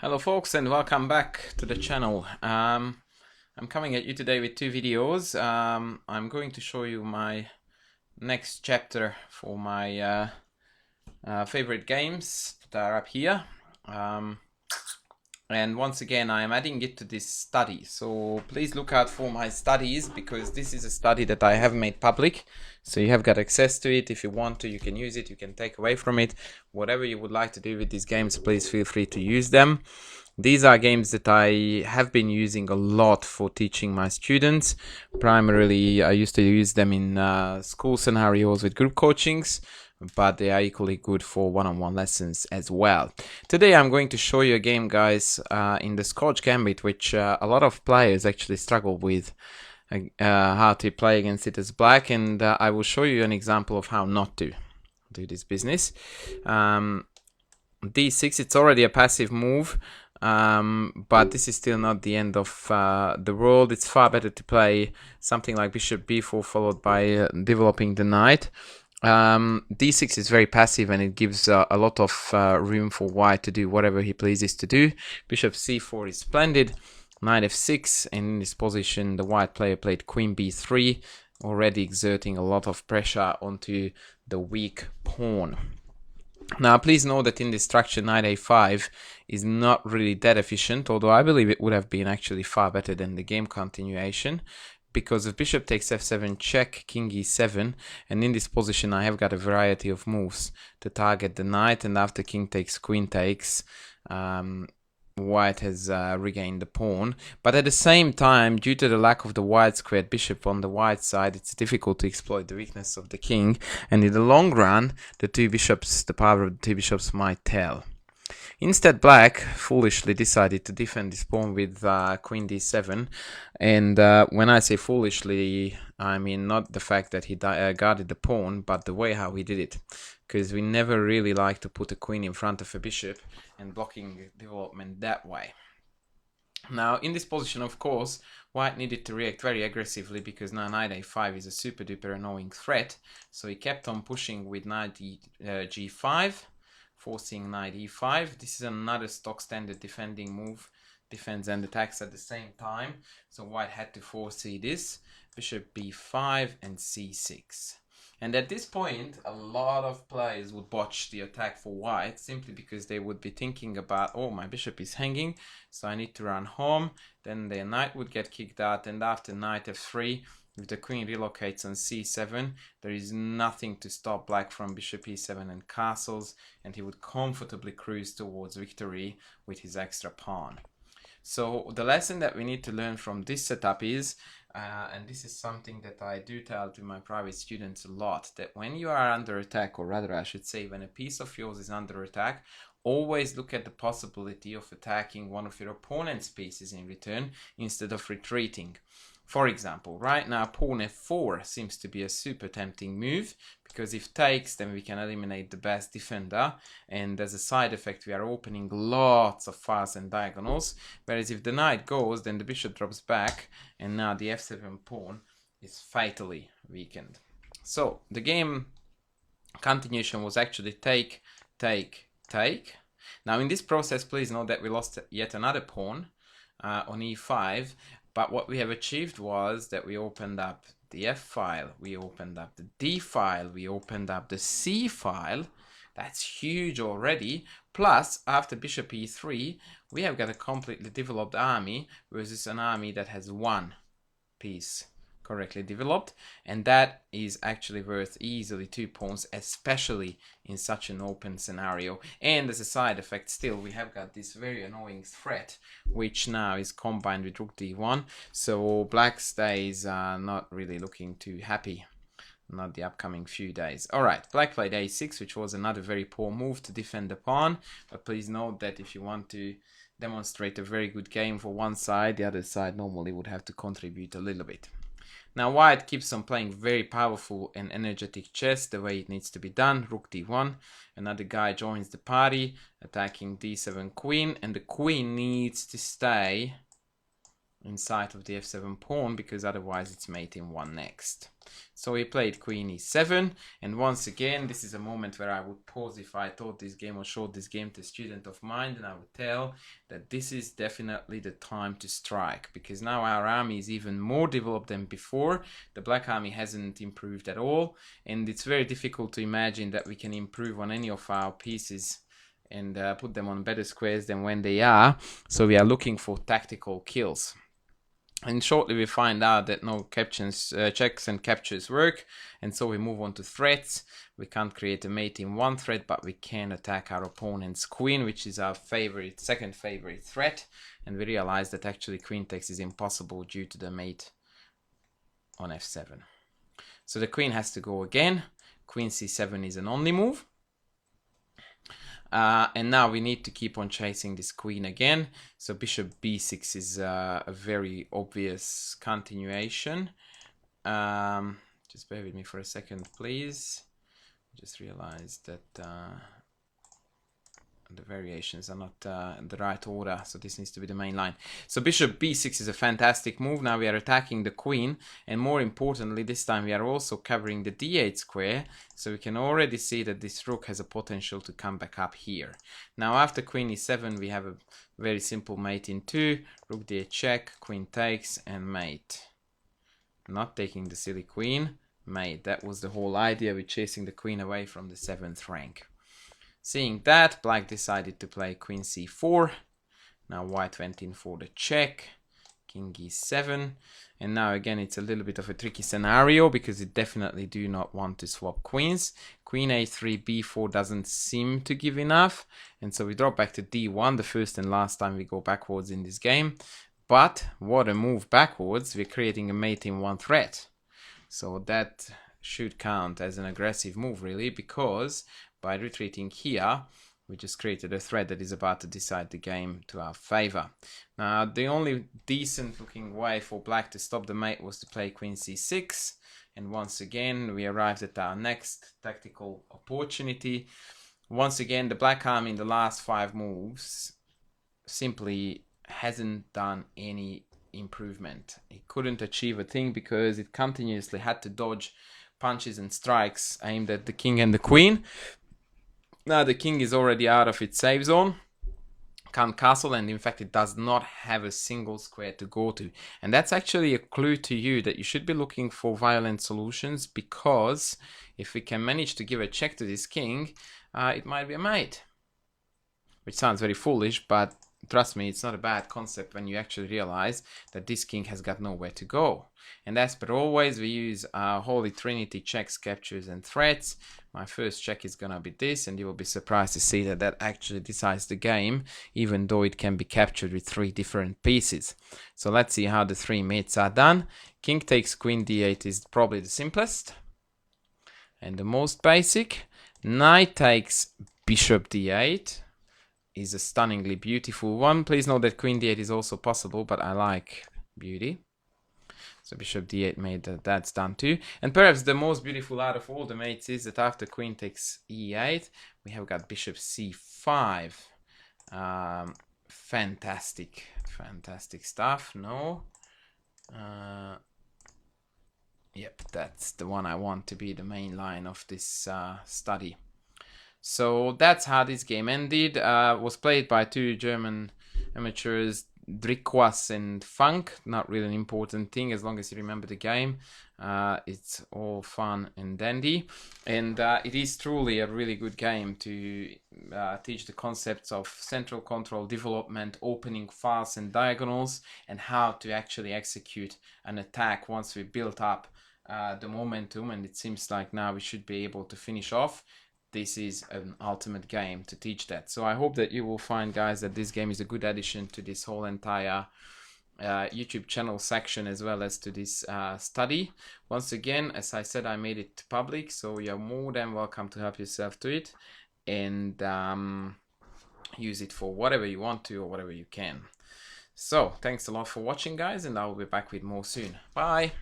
Hello folks and welcome back to the channel. I'm coming at you today with two videos. I'm going to show you my next chapter for my favorite games that are up here. And once again I am adding it to this study, so please look out for my studies because this is a study that I have made public, so you have got access to it. If you want to, you can use it, you can take away from it, whatever you would like to do with these games, please feel free to use them. These are games that I have been using a lot for teaching my students. Primarily I used to use them in school scenarios with group coachings, but they are equally good for one-on-one lessons as well. Today I'm going to show you a game, guys, in the Scotch gambit, which a lot of players actually struggle with how to play against it as black, and I will show you an example of how not to do this business. D6, it's already a passive move, but this is still not the end of the world. It's far better to play something like bishop b4 followed by developing the knight. D6 is very passive and it gives a lot of room for white to do whatever he pleases to do. Bishop c4 is splendid. Knight f6, and in this position the white player played queen b3, already exerting a lot of pressure onto the weak pawn. Now please know that in this structure knight a5 is not really that efficient, although I believe it would have been actually far better than the game continuation, because if bishop takes f7 check, king e7, and in this position I have got a variety of moves to target the knight, and after king takes, queen takes, white has regained the pawn. But at the same time, due to the lack of the wide squared bishop on the white side, it's difficult to exploit the weakness of the king, and in the long run the power of the two bishops might tell. Instead, black foolishly decided to defend this pawn with queen d7, and when I say foolishly, I mean not the fact that he guarded the pawn, but the way how he did it, because we never really like to put a queen in front of a bishop and blocking development that way. Now in this position, of course, white needed to react very aggressively because now knight a5 is a super duper annoying threat, so he kept on pushing with knight g5, forcing knight e5. This is another stock standard defending move, defends and attacks at the same time, so white had to foresee this. Bishop b5 and c6. And at this point, a lot of players would botch the attack for white simply because they would be thinking about, oh, my bishop is hanging, so I need to run home. Then their knight would get kicked out, and after knight f3, if the queen relocates on c7, there is nothing to stop black from bishop e7 and castles, and he would comfortably cruise towards victory with his extra pawn. So the lesson that we need to learn from this setup is, and this is something that I do tell to my private students a lot, that when you are under attack, or rather I should say when a piece of yours is under attack, always look at the possibility of attacking one of your opponent's pieces in return instead of retreating. For example, right now pawn f4 seems to be a super tempting move, because if takes, then we can eliminate the best defender, and as a side effect we are opening lots of files and diagonals, whereas if the knight goes, then the bishop drops back, and now the f7 pawn is fatally weakened. So the game continuation was actually take, take, take. Now in this process, please note that we lost yet another pawn on e5, but what we have achieved was that we opened up the F file, we opened up the D file, we opened up the C file. That's huge already. Plus, after bishop e3, we have got a completely developed army versus an army that has one piece correctly developed, and that is actually worth easily 2 pawns, especially in such an open scenario. And as a side effect, still we have got this very annoying threat, which now is combined with rook d1, so black's days are not really looking too happy, not the upcoming few days. Alright, black played a6, which was another very poor move to defend the pawn, but please note that if you want to demonstrate a very good game for one side, the other side normally would have to contribute a little bit. Now white keeps on playing very powerful and energetic chess the way it needs to be done. Rook d1, another guy joins the party, attacking d7 queen, and the queen needs to stay inside of the f7 pawn, because otherwise it's mate in 1 next. So he played queen e7, and once again this is a moment where I would pause if I taught this game or showed this game to a student of mine, and I would tell that this is definitely the time to strike, because now our army is even more developed than before. The black army hasn't improved at all, and it's very difficult to imagine that we can improve on any of our pieces and put them on better squares than when they are. So we are looking for tactical kills. And shortly we find out that no captures, checks and captures work, and so we move on to threats. We can't create a mate in 1 threat, but we can attack our opponent's queen, which is our second favorite threat, and we realize that actually queen takes is impossible due to the mate on f7. So the queen has to go again. Queen c7 is an only move. And now we need to keep on chasing this queen again. So bishop b6 is a very obvious continuation. Just bear with me for a second, please. Just realized that the variations are not in the right order, so this needs to be the main line. So bishop b6 is a fantastic move. Now we are attacking the queen, and more importantly this time we are also covering the d8 square, so we can already see that this rook has a potential to come back up here. Now after queen e7 we have a very simple mate in 2, rook d8 check, queen takes, and mate. Not taking the silly queen, mate. That was the whole idea with chasing the queen away from the 7th rank. Seeing that, black decided to play queen c4. Now white went in for the check, king e7, and now again it's a little bit of a tricky scenario because it definitely do not want to swap queens. Queen a3, b4 doesn't seem to give enough, and so we drop back to d1, the first and last time we go backwards in this game. But what a move backwards, we're creating a mate in 1 threat. So that should count as an aggressive move really, because by retreating here, we just created a threat that is about to decide the game to our favor. Now, the only decent looking way for black to stop the mate was to play queen c6. And once again, we arrived at our next tactical opportunity. Once again, the black army in the last 5 moves simply hasn't done any improvement. It couldn't achieve a thing because it continuously had to dodge punches and strikes aimed at the king and the queen. Now the king is already out of its safe zone, can't castle, and in fact it does not have a single square to go to. And that's actually a clue to you that you should be looking for violent solutions, because if we can manage to give a check to this king, it might be a mate. Which sounds very foolish, but trust me, it's not a bad concept when you actually realize that this king has got nowhere to go. And as per always, we use our holy trinity: checks, captures, and threats. My first check is gonna be this, and you will be surprised to see that that actually decides the game, even though it can be captured with 3 different pieces. So let's see how the 3 mates are done. King takes queen d8 is probably the simplest and the most basic. Knight takes bishop d8 is a stunningly beautiful one. Please note that queen d8 is also possible, but I like beauty. So bishop d8 made that's done too. And perhaps the most beautiful out of all the mates is that after queen takes e8, we have got bishop c5. Fantastic stuff. No. Yep, that's the one I want to be the main line of this study. So that's how this game ended. Was played by 2 German amateurs, Dryqas-Funk. Not really an important thing as long as you remember the game. It's all fun and dandy, and it is truly a really good game to teach the concepts of central control, development, opening files and diagonals, and how to actually execute an attack once we built up the momentum. And it seems like now we should be able to finish off. This is an ultimate game to teach that. So I hope that you will find, guys, that this game is a good addition to this whole entire YouTube channel section, as well as to this study. Once again, as I said, I made it public, so you're more than welcome to help yourself to it and use it for whatever you want to or whatever you can. So thanks a lot for watching, guys, and I will be back with more soon. Bye.